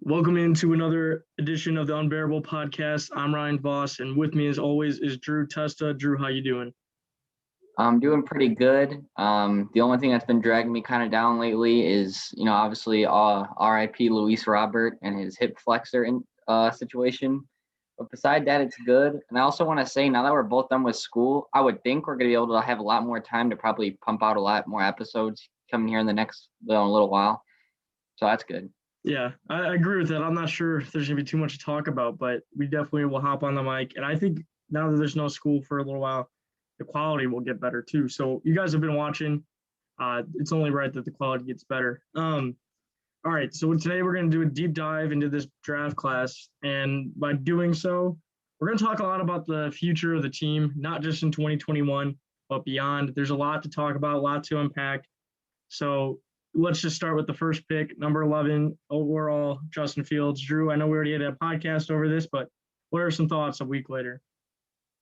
Welcome into another edition of the Unbearable podcast. I'm Ryan Voss, and with me, as always, is Drew Testa. Drew, how you doing? I'm doing pretty good. The only thing that's been dragging me kind of down lately is, obviously, RIP Luis Robert and his hip flexor situation. But beside that, it's good. And I also want to say, now that we're both done with school, I would think we're going to be able to have a lot more time to probably pump out a lot more episodes coming here in the next little while. So that's good. Yeah, I agree with that. I'm not sure if there's going to be too much to talk about, but we definitely will hop on the mic. And I think now that there's no school for a little while, the quality will get better too. So you guys have been watching. It's only right that the quality gets better. All right, so today we're going to do a deep dive into this draft class. And by doing so, we're going to talk a lot about the future of the team, not just in 2021, but beyond. There's a lot to talk about, a lot to unpack. So let's just start with the first pick, number 11 overall, Justin Fields. Drew, I know we already had a podcast over this, but what are some thoughts a week later?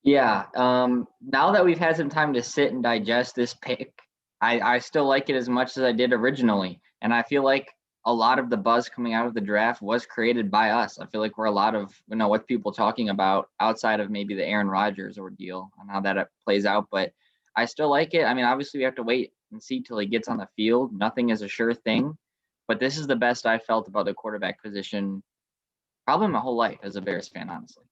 Yeah. Now that we've had some time to sit and digest this pick, I still like it as much as I did originally. And I feel like a lot of the buzz coming out of the draft was created by us. I feel like we're a lot of, what people talking about outside of maybe the Aaron Rodgers ordeal and how that plays out. But I still like it. I mean, obviously we have to wait and see till he gets on the field. Nothing is a sure thing. But this is the best I felt about the quarterback position probably my whole life as a Bears fan, honestly.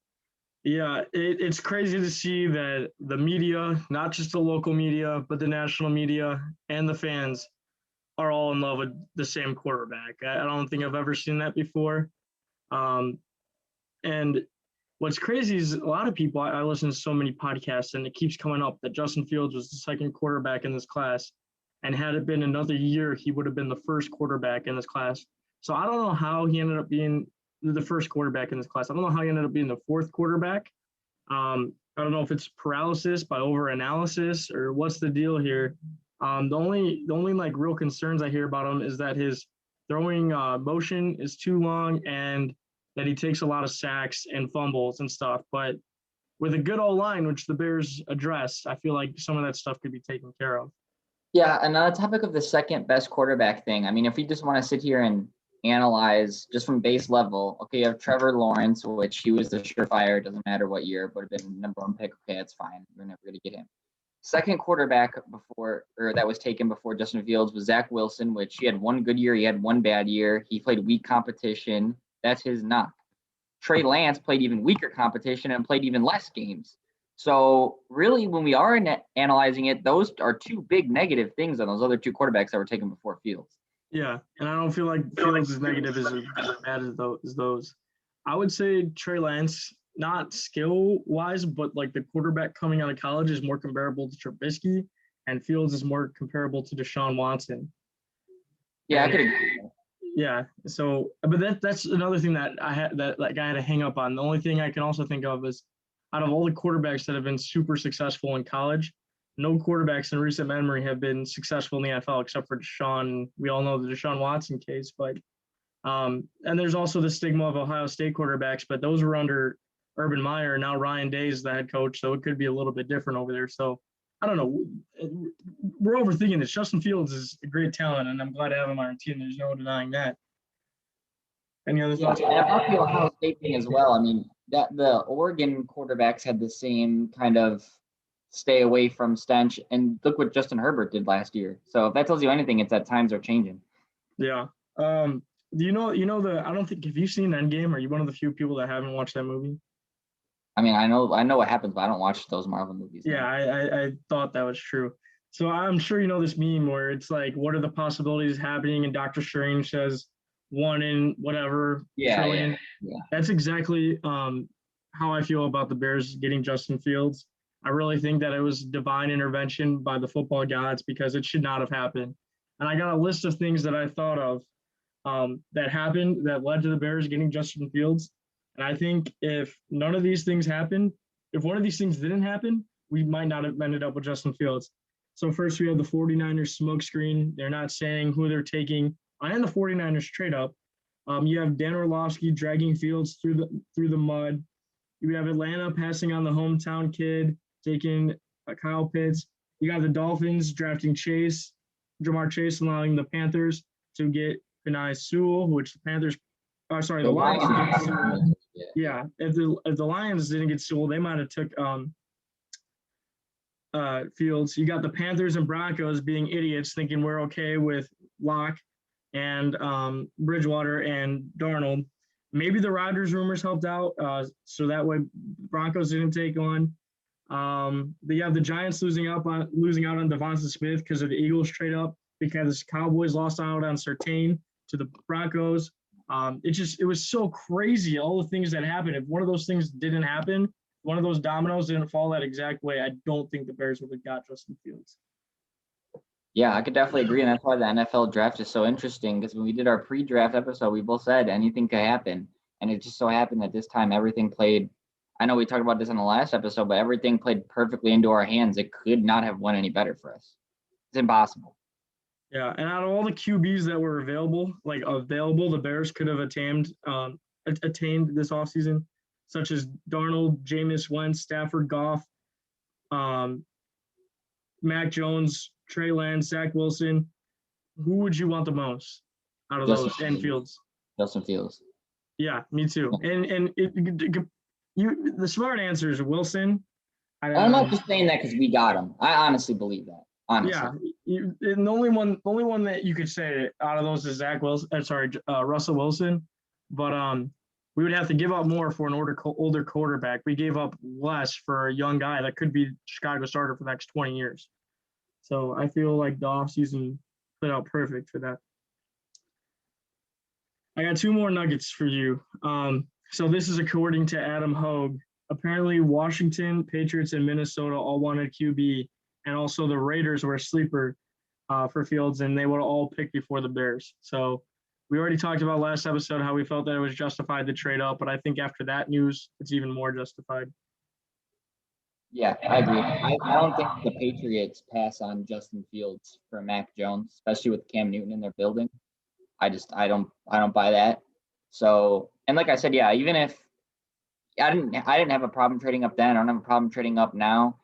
Yeah, it's crazy to see that the media, not just the local media, but the national media and the fans are all in love with the same quarterback. I don't think I've ever seen that before. And what's crazy is a lot of people, I listen to so many podcasts and it keeps coming up that Justin Fields was the second quarterback in this class. And had it been another year, he would have been the first quarterback in this class. So I don't know how he ended up being the first quarterback in this class. I don't know how he ended up being the fourth quarterback. I don't know if it's paralysis by overanalysis or what's the deal here. The only like real concerns I hear about him is that his throwing motion is too long and that he takes a lot of sacks and fumbles and stuff. But with a good old line, which the Bears addressed, I feel like some of that stuff could be taken care of. Yeah, another topic of the second best quarterback thing. I mean, if we just want to sit here and analyze just from base level, okay, you have Trevor Lawrence, which he was the surefire, doesn't matter what year, would have been number one pick. Okay, that's fine. We're never going to get him. Second quarterback that was taken before Justin Fields was Zach Wilson, which he had one good year, he had one bad year. He played weak competition. That's his knock. Trey Lance played even weaker competition and played even less games. So really, when we are analyzing it, those are two big negative things on those other two quarterbacks that were taken before Fields. Yeah, and I don't feel like Fields is negative as bad as those. I would say Trey Lance, not skill wise, but like the quarterback coming out of college is more comparable to Trubisky, and Fields is more comparable to Deshaun Watson. Yeah, I could agree. Yeah. So, but that's another thing that I had I had to hang up on. The only thing I can also think of is out of all the quarterbacks that have been super successful in college, no quarterbacks in recent memory have been successful in the NFL except for Deshaun. We all know the Deshaun Watson case, but and there's also the stigma of Ohio State quarterbacks, but those were under Urban Meyer. Now Ryan Day is the head coach, so it could be a little bit different over there. So I don't know. We're overthinking this. Justin Fields is a great talent, and I'm glad to have him on our team. There's no denying that. Any other thoughts? And about the Ohio State thing as well. I mean, that the Oregon quarterbacks had the same kind of stay away from stench, and look what Justin Herbert did last year. So if that tells you anything, it's that times are changing. Yeah. Do you know I don't think, have you seen Endgame? Are you one of the few people that haven't watched that movie? I mean, I know what happens, but I don't watch those Marvel movies. Yeah, I thought that was true. So I'm sure you know this meme where it's like, what are the possibilities happening? And Doctor Strange says 1 in whatever trillion. Yeah. That's exactly how I feel about the Bears getting Justin Fields. I really think that it was divine intervention by the football gods because it should not have happened. And I got a list of things that I thought of that happened that led to the Bears getting Justin Fields. And I think if none of these things happened, if one of these things didn't happen, we might not have ended up with Justin Fields. So first we have the 49ers smokescreen. They're not saying who they're taking. And the 49ers trade up. You have Dan Orlovsky dragging Fields through the mud. You have Atlanta passing on the hometown kid, taking Kyle Pitts. You got the Dolphins drafting Jamar Chase, allowing the Panthers to get Penei Sewell, which the Panthers sorry, The the Lions Lions. didn't get Sewell. Yeah. Yeah, if the Lions didn't get Sewell, they might have took Fields. You got the Panthers and Broncos being idiots, thinking we're okay with Locke and Bridgewater and Darnold. Maybe the Rodgers rumors helped out, so that way Broncos didn't take on. But you have the Giants losing out on Devonta Smith because of the Eagles trade up because Cowboys lost out on Surtain to the Broncos. It was so crazy all the things that happened. If one of those things didn't happen, one of those dominoes didn't fall that exact way, I don't think the Bears would have got Justin Fields. Yeah, I could definitely agree, and that's why the NFL draft is so interesting. Because when we did our pre-draft episode, we both said anything could happen, and it just so happened that this time everything played. I know we talked about this in the last episode, but everything played perfectly into our hands. It could not have went any better for us. It's impossible. Yeah, and out of all the QBs that were available, the Bears could have attained this offseason, such as Darnold, Jameis Wentz, Stafford, Goff, Mac Jones, Trey Lance, Zach Wilson. Who would you want the most out of those? And Fields. Justin Fields. Yeah, me too. And the smart answer is Wilson. I'm not just saying that because we got him. I honestly believe that. Honestly. Yeah, and the only one that you could say out of those is Zach Wilson. Russell Wilson. But we would have to give up more for an older quarterback. We gave up less for a young guy that could be Chicago starter for the next 20 years. So I feel like the offseason played out perfect for that. I got two more nuggets for you. So this is according to Adam Hogue. Apparently, Washington, Patriots, and Minnesota all wanted QB, and also the Raiders were a sleeper for Fields, and they would all pick before the Bears. So we already talked about last episode how we felt that it was justified to trade up, but I think after that news, it's even more justified. Yeah, I agree. I don't think the Patriots pass on Justin Fields for Mac Jones, especially with Cam Newton in their building. I don't buy that. So, and like I said, yeah, even if I didn't have a problem trading up then, I don't have a problem trading up now.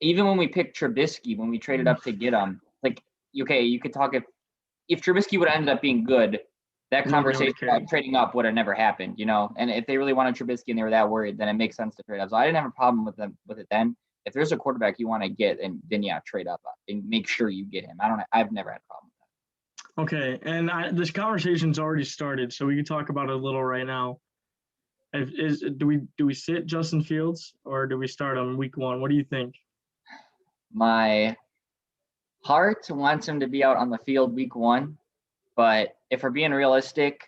Even when we picked Trubisky, when we traded up to get him, like, okay, you could talk if Trubisky would have ended up being good, that conversation about trading up would have never happened, you know. And if they really wanted Trubisky and they were that worried, then it makes sense to trade up. So I didn't have a problem with it then. If there's a quarterback you want to get, and then yeah, trade up and make sure you get him. I've never had a problem with that. Okay, and this conversation's already started, so we can talk about it a little right now. Do we sit Justin Fields or do we start on week 1? What do you think? My heart wants him to be out on the field week 1, but if we're being realistic,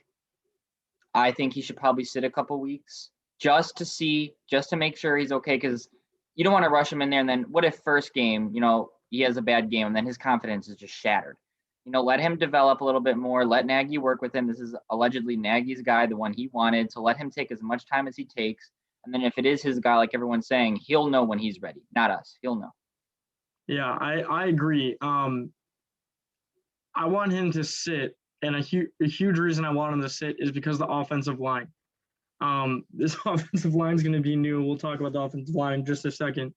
I think he should probably sit a couple weeks just to make sure he's okay, because you don't want to rush him in there. And then what if first game, you know, he has a bad game and then his confidence is just shattered? You know, let him develop a little bit more. Let Nagy work with him. This is allegedly Nagy's guy, the one he wanted. So let him take as much time as he takes. And then if it is his guy, like everyone's saying, he'll know when he's ready. Not us. He'll know. Yeah, I agree. I want him to sit, and a huge reason I want him to sit is because the offensive line. This offensive line is going to be new. We'll talk about the offensive line in just a second.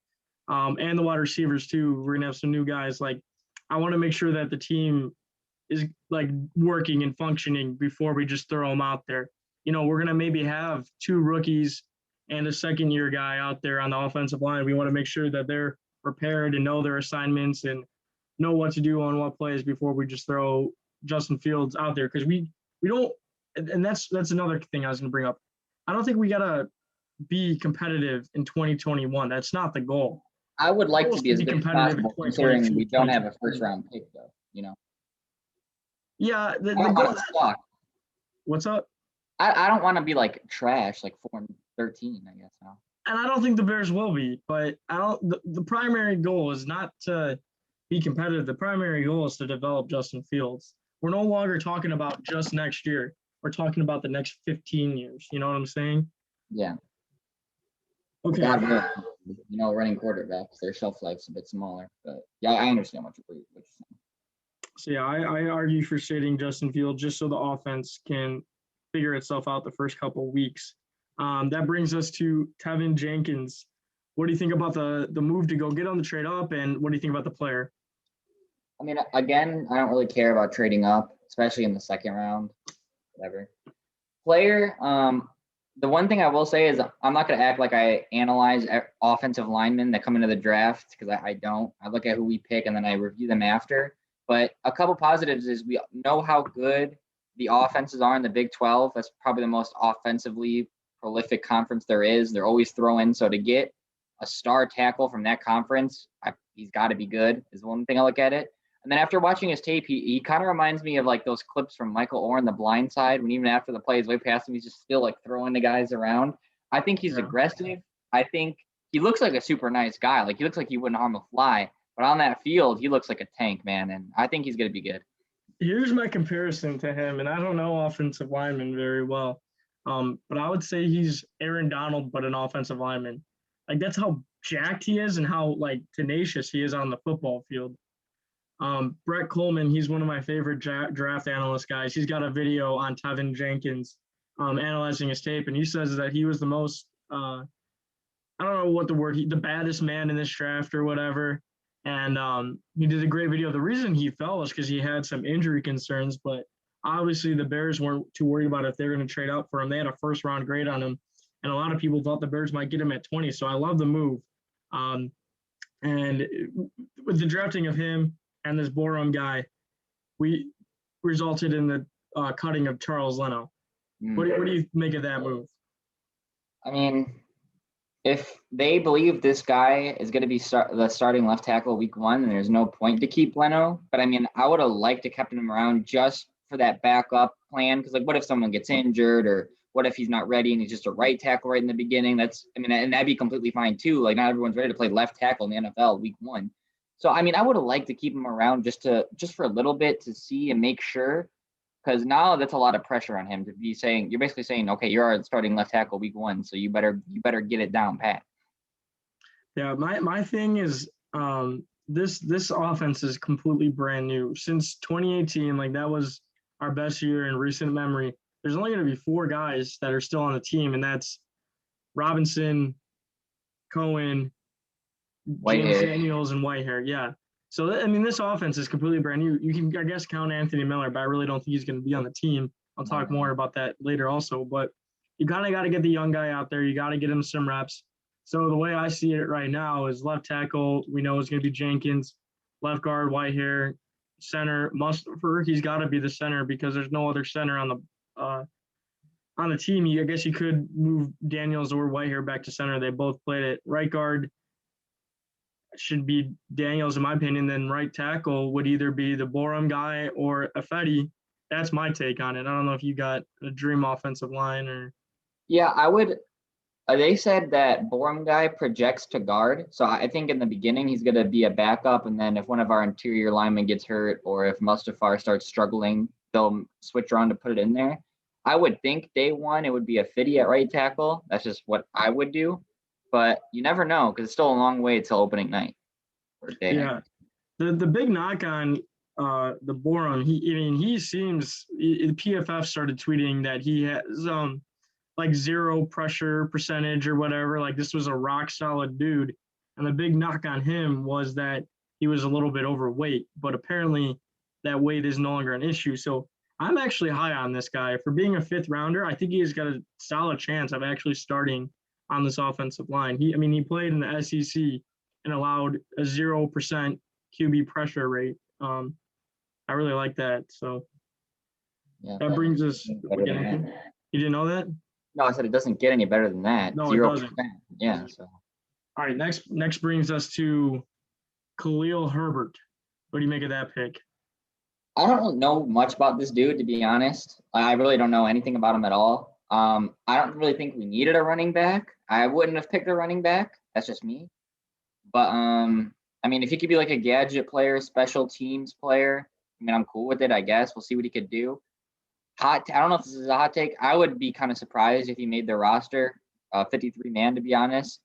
And the wide receivers too. We're going to have some new guys. Like, I want to make sure that the team is like working and functioning before we just throw them out there. You know, we're going to maybe have 2 rookies and a second-year guy out there on the offensive line. We want to make sure that they're prepared and know their assignments and know what to do on what plays before we just throw Justin Fields out there, because we don't. And that's another thing I was going to bring up. I don't think we got to be competitive in 2021. That's not the goal. I would like to be as good as possible, considering we don't have a first-round pick, though, you know? Yeah, the goal is suck. What's up? I don't want to be like trash, like 4-13, I guess. Now. And I don't think the Bears will be, but the primary goal is not to be competitive. The primary goal is to develop Justin Fields. We're no longer talking about just next year. We're talking about the next 15 years. You know what I'm saying? Yeah. Okay. You know, running quarterbacks, their shelf life's a bit smaller, but yeah, I understand what you're saying. So yeah, I argue for sitting Justin Fields just so the offense can figure itself out the first couple of weeks. That brings us to Tevin Jenkins. What do you think about the move to go get on the trade up, and what do you think about the player? I mean, again, I don't really care about trading up, especially in the second round, whatever. Player, the one thing I will say is I'm not going to act like I analyze offensive linemen that come into the draft because I don't. I look at who we pick and then I review them after. But a couple positives is we know how good the offenses are in the Big 12. That's probably the most offensively prolific conference there is. They're always throwing. So to get a star tackle from that conference, he's got to be good is one thing I look at it. And then after watching his tape, he kind of reminds me of like those clips from Michael Oren, The Blind Side, when even after the play is way past him, he's just still like throwing the guys around. I think he's aggressive. I think he looks like a super nice guy. Like he looks like he wouldn't harm a fly. But on that field, he looks like a tank, man. And I think he's going to be good. Here's my comparison to him, and I don't know offensive linemen very well, but I would say he's Aaron Donald, but an offensive lineman. Like that's how jacked he is and how like tenacious he is on the football field. Brett Coleman, he's one of my favorite draft analyst guys. He's got a video on Tevin Jenkins analyzing his tape, and he says that he was the most, I don't know what the word, the baddest man in this draft or whatever. And he did a great video. The reason he fell was because he had some injury concerns, but obviously the Bears weren't too worried about if they were going to trade out for him. They had a first-round grade on him, and a lot of people thought the Bears might get him at 20, so I love the move. And with the drafting of him, and this Borum guy, we resulted in the cutting of Charles Leno. What do you make of that move? I mean, if they believe this guy is going to be the starting left tackle week 1, then there's no point to keep Leno. But I mean, I would have liked to kept him around just for that backup plan. Because like, what if someone gets injured, or what if he's not ready and he's just a right tackle right in the beginning? And that'd be completely fine too. Like not everyone's ready to play left tackle in the NFL week 1. So, I mean, I would have liked to keep him around just for a little bit to see and make sure, because now that's a lot of pressure on him to be saying, you're basically saying, okay, you're our starting left tackle week 1, so you better get it down pat. Yeah, my thing is this offense is completely brand new. Since 2018, like that was our best year in recent memory. There's only going to be 4 guys that are still on the team, and that's Robinson, Cohen, James Daniels, and Whitehair. Yeah. So, I mean, this offense is completely brand new. You can, I guess, count Anthony Miller, but I really don't think he's going to be on the team. I'll talk more about that later also. But you kind of got to get the young guy out there. You got to get him some reps. So the way I see it right now is left tackle, we know it's going to be Jenkins. Left guard, Whitehair. Center, Mustafa, he's got to be the center because there's no other center on the team. I guess you could move Daniels or Whitehair back to center. They both played it. Right guard should be Daniels, in my opinion. Then right tackle would either be the Borum guy or Afedi. That's my take on it. I don't know if you got a dream offensive line or. Yeah, I would. They said that Borum guy projects to guard. So I think in the beginning he's going to be a backup. And then if one of our interior linemen gets hurt or if Mustafar starts struggling, they'll switch around to put it in there. I would think day 1 it would be a Fiddy at right tackle. That's just what I would do. But you never know because it's still a long way till opening night. Yeah. The big knock on the Borum, he seems, the PFF started tweeting that he has like 0 pressure percentage or whatever. Like this was a rock solid dude. And the big knock on him was that he was a little bit overweight, but apparently that weight is no longer an issue. So I'm actually high on this guy. For being a 5th rounder, I think he's got a solid chance of actually starting on this offensive line. He played in the SEC and allowed a 0% QB pressure rate. I really like that. So that brings us. You didn't know that? No, I said it doesn't get any better than that. No, 0%. It doesn't. Yeah. So. All right. Next brings us to Khalil Herbert. What do you make of that pick? I don't know much about this dude, to be honest. I really don't know anything about him at all. I don't really think we needed a running back. I wouldn't have picked a running back. That's just me. But I mean, if he could be like a gadget player, special teams player, I mean, I'm cool with it. I guess we'll see what he could do. I don't know if this is a hot take. I would be kind of surprised if he made the roster, 53 man, to be honest.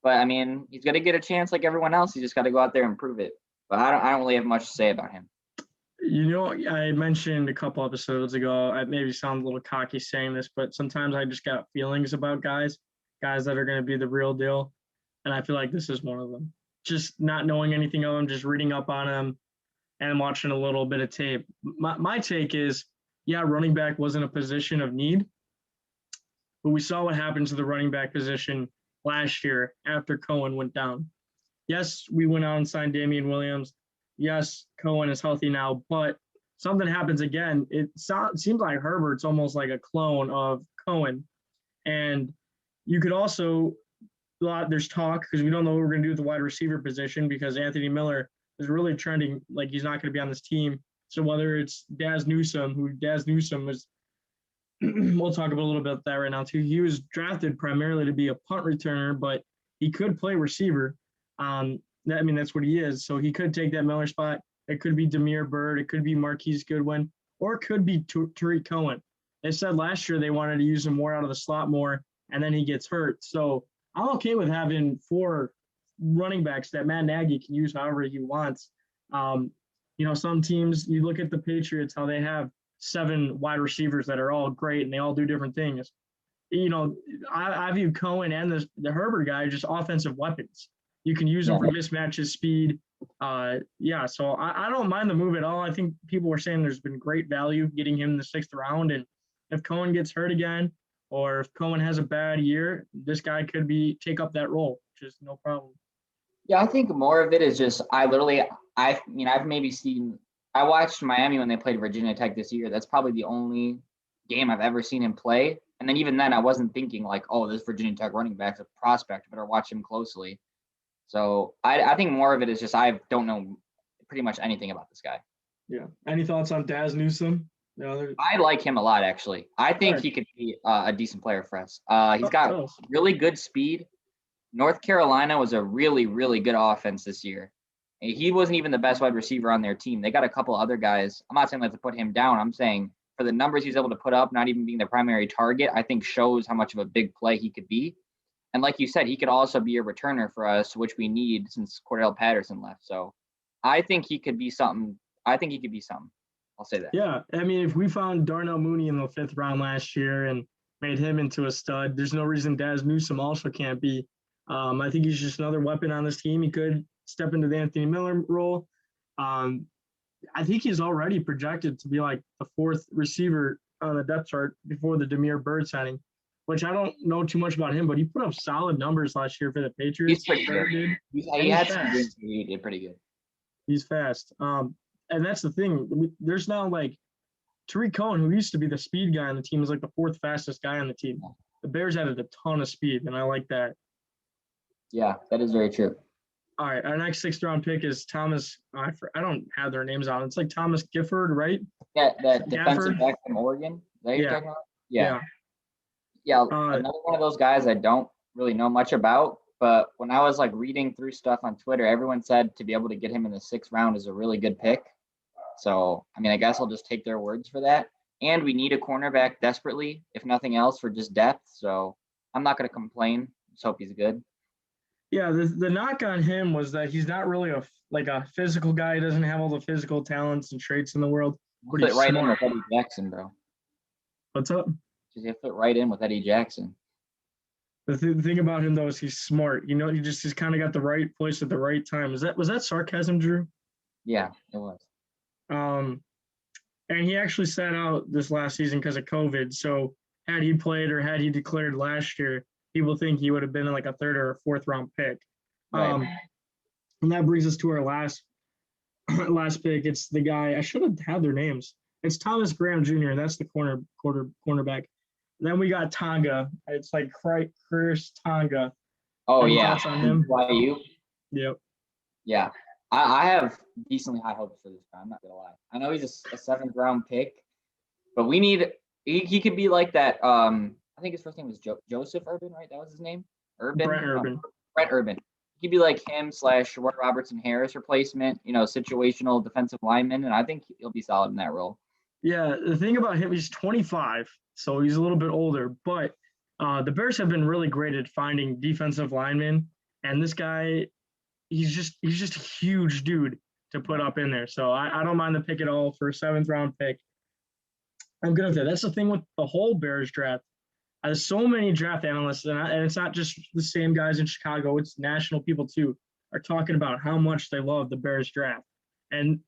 But I mean, he's going to get a chance like everyone else. He just got to go out there and prove it. But I don't really have much to say about him. You know, I mentioned a couple episodes ago, I maybe sound a little cocky saying this, but sometimes I just got feelings about guys that are going to be the real deal. And I feel like this is one of them. Just not knowing anything of him, just reading up on him and watching a little bit of tape. My take is, yeah, running back wasn't a position of need, but we saw what happened to the running back position last year after Cohen went down. Yes, we went out and signed Damian Williams. Yes, Cohen is healthy now, but something happens again. It seems like Herbert's almost like a clone of Cohen. And you could also, there's talk because we don't know what we're going to do with the wide receiver position because Anthony Miller is really trending like he's not going to be on this team. So whether it's Daz Newsome, who Daz Newsome was, we'll talk about a little bit about that right now too. He was drafted primarily to be a punt returner, but he could play receiver. I mean, that's what he is. So he could take that Miller spot. It could be Damiere Byrd. It could be Marquise Goodwin, or it could be Tariq Cohen. They said last year they wanted to use him more out of the slot more, and then he gets hurt. So I'm okay with having 4 running backs that Matt Nagy can use however he wants. Some teams, you look at the Patriots, how they have 7 wide receivers that are all great and they all do different things. I view Cohen and the Herbert guy just offensive weapons. You can use them for mismatches, speed. So I don't mind the move at all. I think people were saying there's been great value getting him in the 6th round. And if Cohen gets hurt again, or if Cohen has a bad year, this guy could take up that role, which is no problem. Yeah, I think more of it is just I've maybe seen – I watched Miami when they played Virginia Tech this year. That's probably the only game I've ever seen him play. And then even then, I wasn't thinking like, oh, this Virginia Tech running back's a prospect. I better watch him closely. So I think more of it is just I don't know pretty much anything about this guy. Yeah. Any thoughts on Daz Newsome? I like him a lot, actually. I think he could be a decent player for us. He's got really good speed. North Carolina was a really, really good offense this year. He wasn't even the best wide receiver on their team. They got a couple other guys. I'm not saying to put him down. I'm saying for the numbers he's able to put up, not even being the primary target, I think shows how much of a big play he could be. And like you said, he could also be a returner for us, which we need since Cordell Patterson left. So I think he could be something. I'll say that. Yeah. I mean, if we found Darnell Mooney in the 5th round last year and made him into a stud, there's no reason Daz Newsome also can't be. I think he's just another weapon on this team. He could step into the Anthony Miller role. I think he's already projected to be like the 4th receiver on the depth chart before the Damiere Byrd signing, which I don't know too much about him, but he put up solid numbers last year for the Patriots. He's pretty good. He had some games where he did pretty good. He's fast. And that's the thing. There's now like Tariq Cohen, who used to be the speed guy on the team, is like the 4th fastest guy on the team. The Bears added a ton of speed, and I like that. Yeah, that is very true. All right, our next 6th round pick is Thomas. I don't have their names on. It's like Thomas Gifford, right? Yeah, that defensive back from Oregon. Is that you're talking about? Yeah. Another one of those guys I don't really know much about, but when I was like reading through stuff on Twitter, everyone said to be able to get him in the 6th round is a really good pick. So, I mean, I guess I'll just take their words for that. And we need a cornerback desperately, if nothing else, for just depth. So I'm not going to complain. Just hope he's good. Yeah, the knock on him was that he's not really a physical guy. He doesn't have all the physical talents and traits in the world. But he's right in with Eddie Jackson, bro. What's up? He'll fit right in with Eddie Jackson. The thing about him though is he's smart. He's kind of got the right place at the right time. Was that sarcasm, Drew? Yeah, it was. And he actually sat out this last season because of COVID. So had he played or had he declared last year, people think he would have been like a 3rd or a 4th round pick. Right. And that brings us to our last pick. It's the guy, I should have had their names. It's Thomas Graham Jr., and that's the cornerback. Then we got Tonga. It's like Chris Tonga. Oh, Any yeah. thoughts on him? YU? Yep. Yeah. I have decently high hopes for this guy. I'm not going to lie. I know he's a 7th round pick, but we need – he could be like that I think his first name was Joseph Urban, right? That was his name? Urban? Brett Urban. Brett Urban. He could be like him / Roy Robertson Harris replacement, situational defensive lineman, and I think he'll be solid in that role. Yeah, the thing about him, he's 25, so he's a little bit older, but the Bears have been really great at finding defensive linemen, and this guy, he's just a huge dude to put up in there. So I don't mind the pick at all for a 7th round pick. I'm good with that. That's the thing with the whole Bears draft. There's so many draft analysts, and it's not just the same guys in Chicago. It's national people too are talking about how much they love the Bears draft. And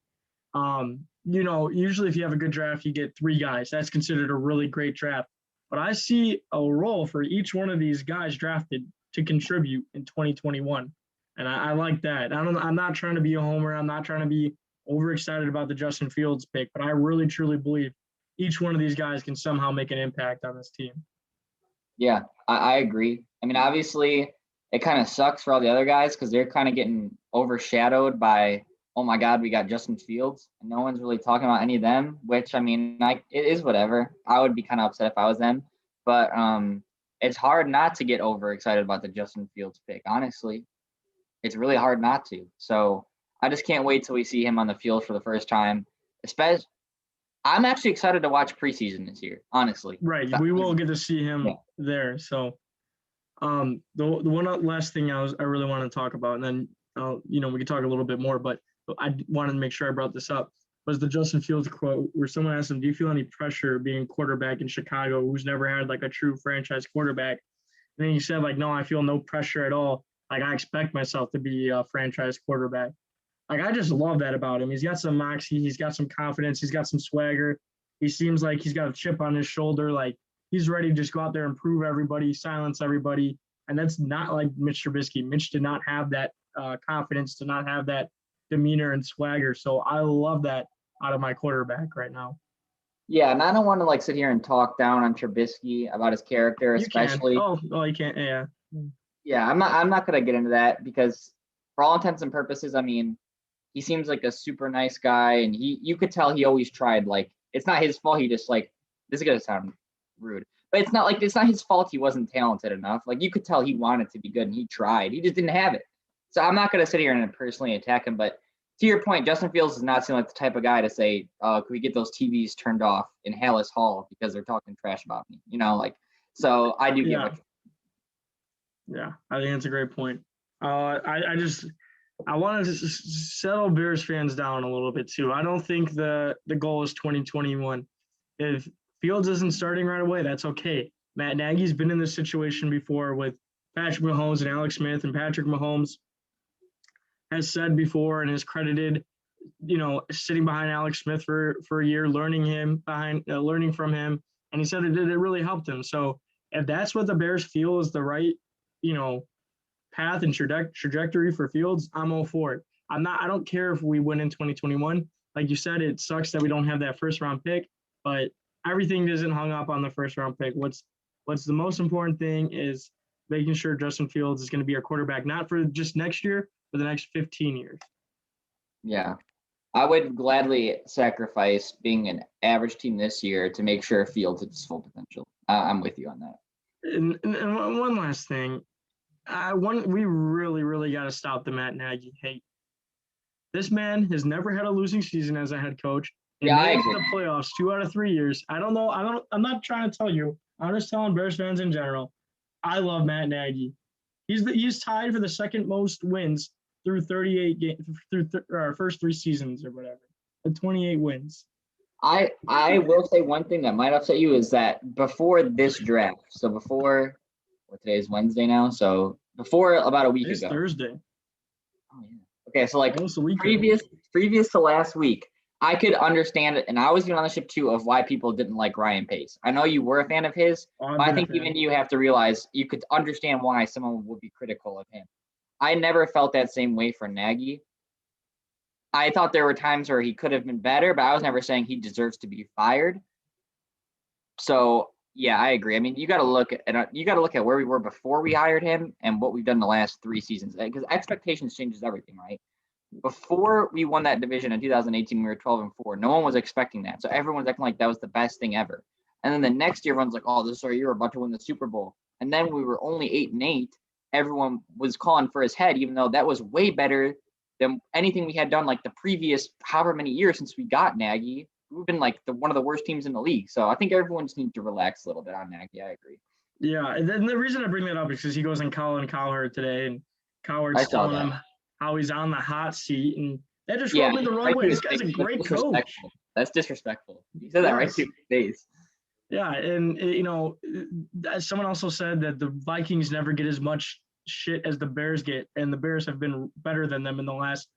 usually if you have a good draft, you get 3 guys. That's considered a really great draft. but I see a role for each one of these guys drafted to contribute in 2021. And I like that. I'm not trying to be a homer. I'm not trying to be overexcited about the Justin Fields pick, but I really truly believe each one of these guys can somehow make an impact on this team. Yeah, I agree. I mean, obviously, it kind of sucks for all the other guys because they're kind of getting overshadowed by, oh my God, we got Justin Fields, and no one's really talking about any of them. Which I mean, it is whatever. I would be kind of upset if I was them, but it's hard not to get overexcited about the Justin Fields pick. Honestly, it's really hard not to. So I just can't wait till we see him on the field for the first time. Especially, I'm actually excited to watch preseason this year. Honestly, Right, we will get to see him there. So, the one last thing I really want to talk about, and then we can talk a little bit more, but I wanted to make sure I brought this up, was the Justin Fields quote where someone asked him, "Do you feel any pressure being quarterback in Chicago, who's never had like a true franchise quarterback?" And then he said, like, "No, I feel no pressure at all. Like, I expect myself to be a franchise quarterback." Like, I just love that about him. He's got some moxie. He's got some confidence. He's got some swagger. He seems like he's got a chip on his shoulder. Like, he's ready to just go out there and prove everybody, silence everybody. And that's not like Mitch Trubisky. Mitch did not have that confidence, did not have that demeanor and swagger. So I love that out of my quarterback right now. Yeah, and I don't want to like sit here and talk down on Trubisky about his character, especially. You can't. Yeah. Yeah, I'm not gonna get into that because for all intents and purposes, I mean, he seems like a super nice guy, and you could tell he always tried. Like, it's not his fault. He just like, this is gonna sound rude, but it's not his fault he wasn't talented enough. Like, you could tell he wanted to be good and he tried. He just didn't have it. So I'm not gonna sit here and personally attack him, but to your point, Justin Fields does not seem like the type of guy to say, can we get those TVs turned off in Hallis Hall because they're talking trash about me? So I do get what you're. Yeah, I think that's a great point. I want to settle Bears fans down a little bit too. I don't think the goal is 2021. If Fields isn't starting right away, that's okay. Matt Nagy's been in this situation before with Patrick Mahomes and Alex Smith, and Patrick Mahomes has said before and is credited, sitting behind Alex Smith for a year, learning from him, and he said it really helped him. So if that's what the Bears feel is the right, path and trajectory for Fields, I'm all for it. I don't care if we win in 2021. Like you said, it sucks that we don't have that first round pick, but everything isn't hung up on the first round pick. What's the most important thing is making sure Justin Fields is going to be our quarterback, not for just next year, for the next 15 years. Yeah. I would gladly sacrifice being an average team this year to make sure Fields hits his full potential. I'm with you on that. And one last thing. We really, really got to stop the Matt Nagy hate. This man has never had a losing season as a head coach. He made the playoffs 2 out of 3 years. I'm not trying to tell you. I'm just telling Bears fans in general. I love Matt Nagy. He's tied for the second most wins through 38 games through our first 3 seasons or whatever. 28 wins. I will say one thing that might upset you is that before this draft, so before today is Wednesday now, so before about a week ago. It's Thursday. Oh yeah. Okay, so like previous to last week, I could understand it, and I was even on the ship too of why people didn't like Ryan Pace. I know you were a fan of his, but I think even you have to realize you could understand why someone would be critical of him. I never felt that same way for Nagy. I thought there were times where he could have been better, but I was never saying he deserves to be fired. So yeah, I agree. I mean, you got to look at where we were before we hired him and what we've done the last 3 seasons, because expectations changes everything, right? Before we won that division in 2018, we were 12-4. No one was expecting that, so everyone's acting like that was the best thing ever. And then the next year, everyone's like, "Oh, this is our year, we're about to win the Super Bowl." And then we were only 8-8. Everyone was calling for his head, even though that was way better than anything we had done like the previous however many years since we got Nagy. We've been like one of the worst teams in the league. So I think everyone just needs to relax a little bit on Nagy. I agree. Yeah, and then the reason I bring that up is because he goes on Colin Cowherd today, and Cowherd's telling him how he's on the hot seat, and that just rubbed me the wrong way. This guy's a great coach. That's disrespectful. You said that right to his face. Yeah, and someone also said that the Vikings never get as much shit as the Bears get, and the Bears have been better than them in the last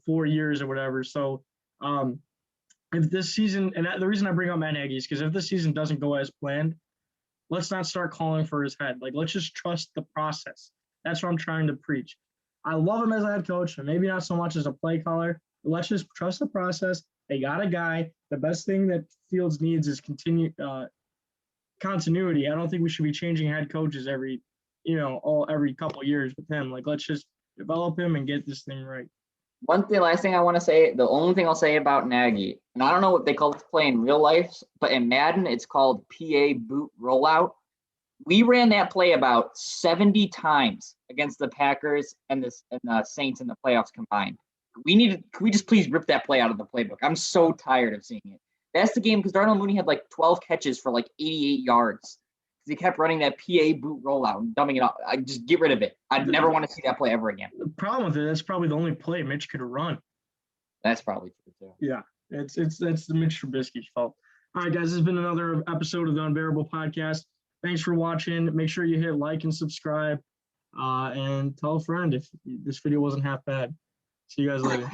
4 years or whatever. So if this season, and the reason I bring up Matt Nagy is because if this season doesn't go as planned, let's not start calling for his head. Like, let's just trust the process. That's what I'm trying to preach. I love him as a head coach, and maybe not so much as a play caller. But let's just trust the process. They got a guy. The best thing that Fields needs is continuity. I don't think we should be changing head coaches every couple of years with him. Like, let's just develop him and get this thing right. Last thing I want to say, the only thing I'll say about Nagy, and I don't know what they call this play in real life, but in Madden, it's called PA boot rollout. We ran that play about 70 times against the Packers and the Saints in the playoffs combined. Can we just please rip that play out of the playbook? I'm so tired of seeing it. That's the game because Darnell Mooney had like 12 catches for like 88 yards. He kept running that PA boot rollout and dumbing it up. I just get rid of it. I'd never want to see that play ever again. The problem with it, that's probably the only play Mitch could run. That's probably true too. Yeah, that's the Mitch Trubisky's fault. All right, guys, this has been another episode of the Unbearable podcast. Thanks for watching. Make sure you hit like and subscribe, and tell a friend if this video wasn't half bad. See you guys later.